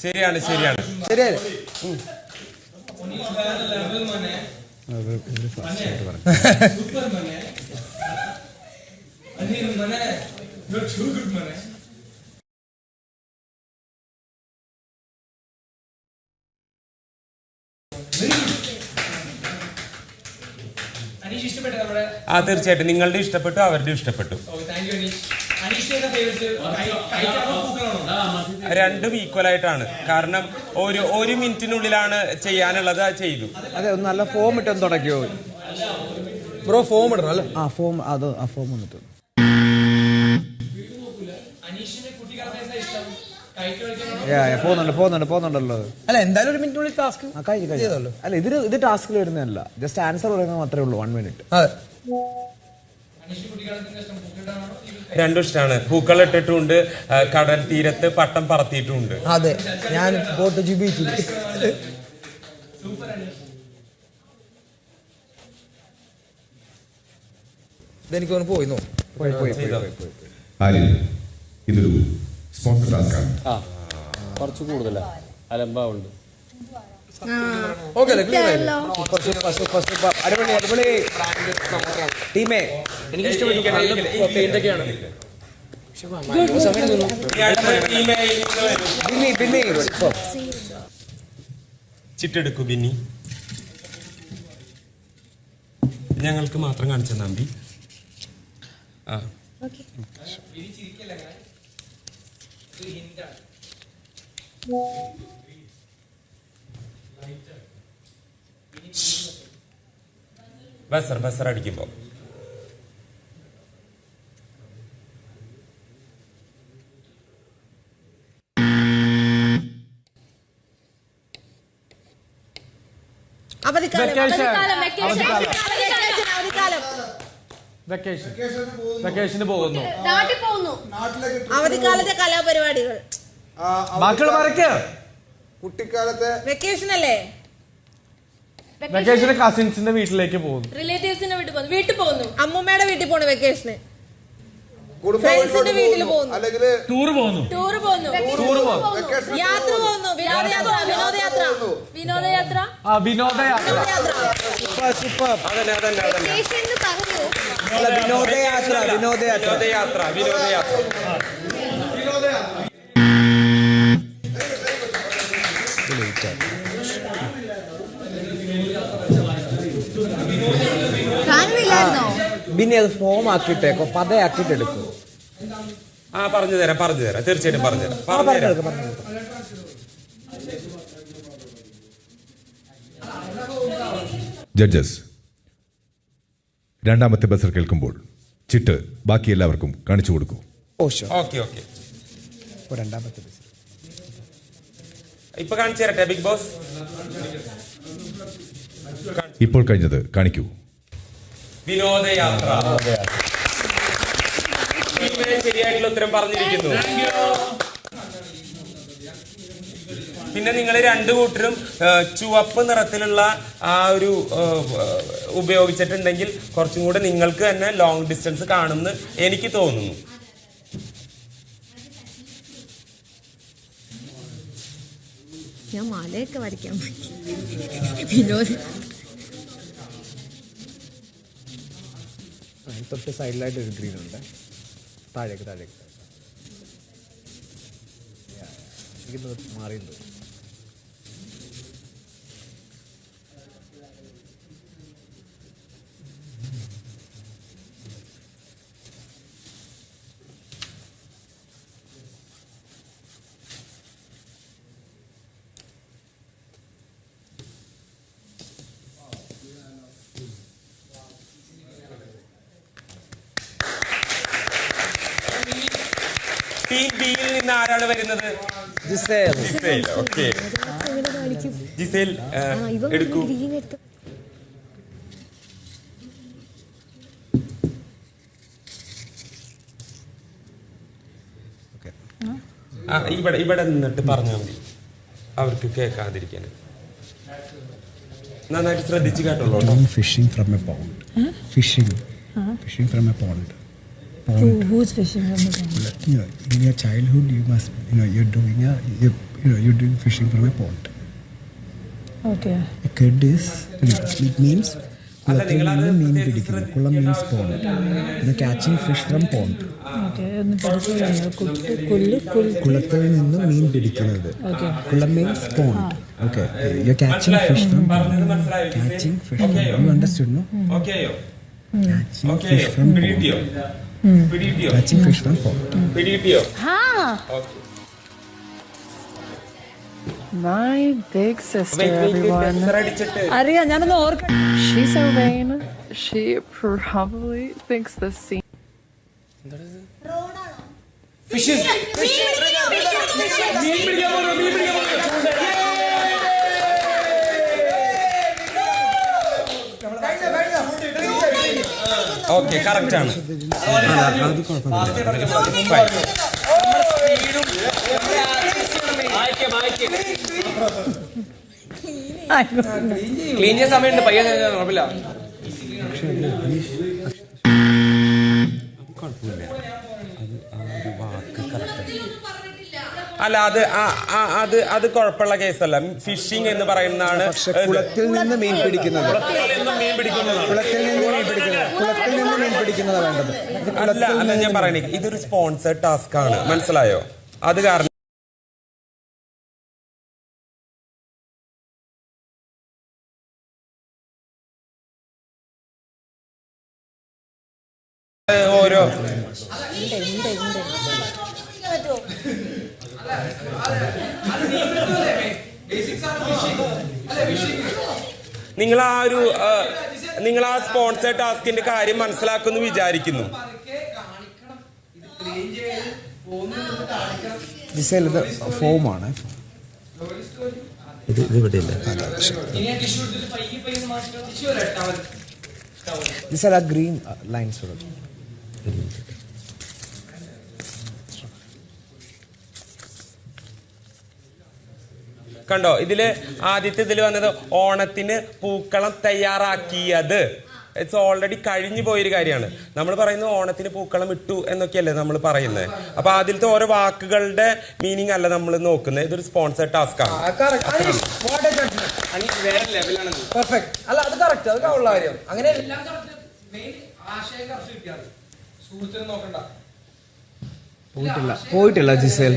ശരിയാണ് ശരിയാണ് തീർച്ചയായിട്ടും നിങ്ങളുടെ ഇഷ്ടപ്പെട്ടു, അവരുടെ ഇഷ്ടപ്പെട്ടു. രണ്ടും ഈക്വൽ ആയിട്ടാണ്. കാരണം ഒരു മിനിറ്റിനുള്ളിലാണ് ചെയ്യാനുള്ളത്, അത് ചെയ്തു. അതെ, ഒന്ന് നല്ല ഫോം ഇട്ടൊന്ന് തുടങ്ങിയോ ബ്രോ? ഫോം ഇടണം അല്ലേ? ആ ഫോം, അത് ആ ഫോം വന്നിട്ട് പോകുന്നുണ്ടല്ലോ. അല്ല, എന്തായാലും ഒരു മിനിറ്റിനുള്ളിൽ ടാസ്ക് അല്ല, ഇത് ടാസ്കിൽ വരുന്നതല്ല, ജസ്റ്റ് ആൻസർ പറയുന്നത് മാത്രമേ ഉള്ളൂ. 1 മിനിറ്റ്. രണ്ടും ഇഷ്ടമാണ്. പൂക്കൾ ഇട്ടിട്ടുണ്ട്, കടൽ തീരത്ത് പട്ടം പറത്തിയിട്ടുണ്ട്. അതെ, ഞാൻ ബോട്ട് ജീവിച്ചു. ഇതെനിക്കൊന്ന് പോയി ഇതൊരു സ്പോൺസർ ടാസ്കാണ്. കുറച്ച് കൂടുതലാ, അലമ്പാവുണ്ട്. ടീമേ, എനിക്ക് ഇഷ്ടപ്പെട്ടു. ചിട്ടെടുക്കൂ ബിന്നി. ഞങ്ങൾക്ക് മാത്രം കാണിച്ച നമ്പി. ബസർ അടിക്കുമ്പോ വെക്കേഷന് പോകുന്നു, അവധിക്കാലത്തെ കലാപരിപാടികൾ, കുട്ടിക്കാലത്തെ വെക്കേഷൻ അല്ലേ, വെക്കേഷന് കസിൻസിന്റെ വീട്ടിലേക്ക് പോകുന്നു, റിലേറ്റീവ്സിന്റെ വീട്ടിൽ പോകുന്നു, അമ്മൂമ്മയുടെ വീട്ടിൽ പോകുന്നു, വെക്കേഷന് ഫ്രണ്ട്സിന്റെ വീട്ടിൽ പോകുന്നു, ടൂർ പോകുന്നു, യാത്ര പോകുന്നു, വിനോദയാത്ര. പിന്നെ അത് ഫോം ആക്കിയിട്ടേക്കോ, പതയാക്കിയിട്ട് എടുക്കും. പറഞ്ഞു തരാം, തീർച്ചയായിട്ടും പറഞ്ഞുതരാം. ജഡ്ജസ്, രണ്ടാമത്തെ ബസർ കേൾക്കുമ്പോൾ ചിട്ട് ബാക്കി എല്ലാവർക്കും കാണിച്ചു കൊടുക്കൂ. ഓക്കെ. രണ്ടാമത്തെ ബസർ ഇപ്പൊ കാണിച്ചു തരട്ടെ ബിഗ് ബോസ്? ഇപ്പോൾ കഴിഞ്ഞത് കാണിക്കൂ. വിനോദയാത്ര. ശരിയായിട്ടുള്ള ഉത്തരം പറഞ്ഞിരിക്കുന്നു. പിന്നെ നിങ്ങൾ രണ്ടു കൂട്ടരും ചുവപ്പ് നിറത്തിലുള്ള ആ ഒരു ഉപയോഗിച്ചിട്ടുണ്ടെങ്കിൽ കുറച്ചും കൂടെ നിങ്ങൾക്ക് തന്നെ ലോങ് ഡിസ്റ്റൻസ് കാണുമെന്ന് എനിക്ക് തോന്നുന്നു. ഞാൻ മലയൊക്കെ വരയ്ക്കാൻ തൊട്ട് സൈഡിലായിട്ട് ഒരു ഗ്രീൻ ഉണ്ട്. താഴേക്ക് മാറിയുണ്ട്. ടീം ബിയിൽ നിന്ന് ആരാണ് വരുന്നത്? ജിസേൽ. ഓക്കെ, ജിസേൽ എടുക്കൂ. ഇവിടെ നിന്നിട്ട് പറഞ്ഞാൽ മതി, അവർക്ക് കേൾക്കാതിരിക്കാൻ. നന്നായിട്ട് ശ്രദ്ധിച്ച് കേട്ടോളൂ. Fishing from a pond. Fishing from a pond. Who's fishing from the pond? In your childhood, you must, you're doing fishing from a pond. Okay. A kid is, it means കുളത്തിൽ നിന്ന് മീൻ പിടിക്കുന്നു. കുളം means pond. Catching fish from pond. Okay. ഒന്ന് പഠിച്ചില്ല. കുളത്തിൽ നിന്ന് മീൻ പിടിക്കുന്നത്. കുളം means pond. Okay. You're catching fish from pond. Catching fish from pond. You understood, no? ഓക്കെയോ? Catching fish from pond. പിടികിട്ടിയോ? Catching fish from pond. പിടികിട്ടിയോ? My big sister, everyone. അറിയാം, ഞാനൊന്ന് ഓർക്കാം. She's so vain. She probably thinks the scene. Okay, correct ആണ്. അത് കുഴപ്പമില്ല. Clean ചെയ്യാൻ സമയമുണ്ട്, പയ്യെ കുഴപ്പമില്ല. അല്ല, അത് കുഴപ്പമുള്ള കേസല്ല. ഫിഷിംഗ് എന്ന് പറയുന്നതാണ്. കുളത്തിൽ നിന്ന് മീൻ പിടിക്കുന്നത്. കുളത്തിൽ നിന്ന് മീൻ പിടിക്കുന്നത് വേണ്ടത്. അല്ല, ഞാൻ പറയണേ, ഇതൊരു സ്പോൺസേഡ് ടാസ്ക് ആണ്, മനസ്സിലായോ? അത് കാരണം ഓരോ നിങ്ങൾ ആ സ്പോൺസേഡ് ടാസ്കിന്റെ കാര്യം മനസ്സിലാക്കുമെന്ന് വിചാരിക്കുന്നു. ജിസേൽ, ഇത് ഫോമാണ്. ഇത് ഇവിടെ ഇല്ല. ജിസേൽ, ആ ഗ്രീൻ ലൈൻസ് കണ്ടോ? ആദ്യത്തെ ഇതിൽ വന്നത് ഓണത്തിന് പൂക്കളം തയ്യാറാക്കിയത്. ഇറ്റ്സ് ഓൾറെഡി കഴിഞ്ഞു പോയൊരു കാര്യമാണ്. നമ്മൾ പറയുന്നത് ഓണത്തിന് പൂക്കളം ഇട്ടു എന്നൊക്കെയല്ലേ നമ്മൾ പറയുന്നത്. അപ്പൊ അതിലത്തെ ഓരോ വാക്കുകളുടെ മീനിങ് അല്ല നമ്മൾ നോക്കുന്നത്. ഇതൊരു സ്പോൺസേഡ് ടാസ്ക് ആണ്. അല്ല, അത് കറക്റ്റ്, അത് ഉള്ള കാര്യം. അങ്ങനെ പോയിട്ടില്ല ജിസേൽ.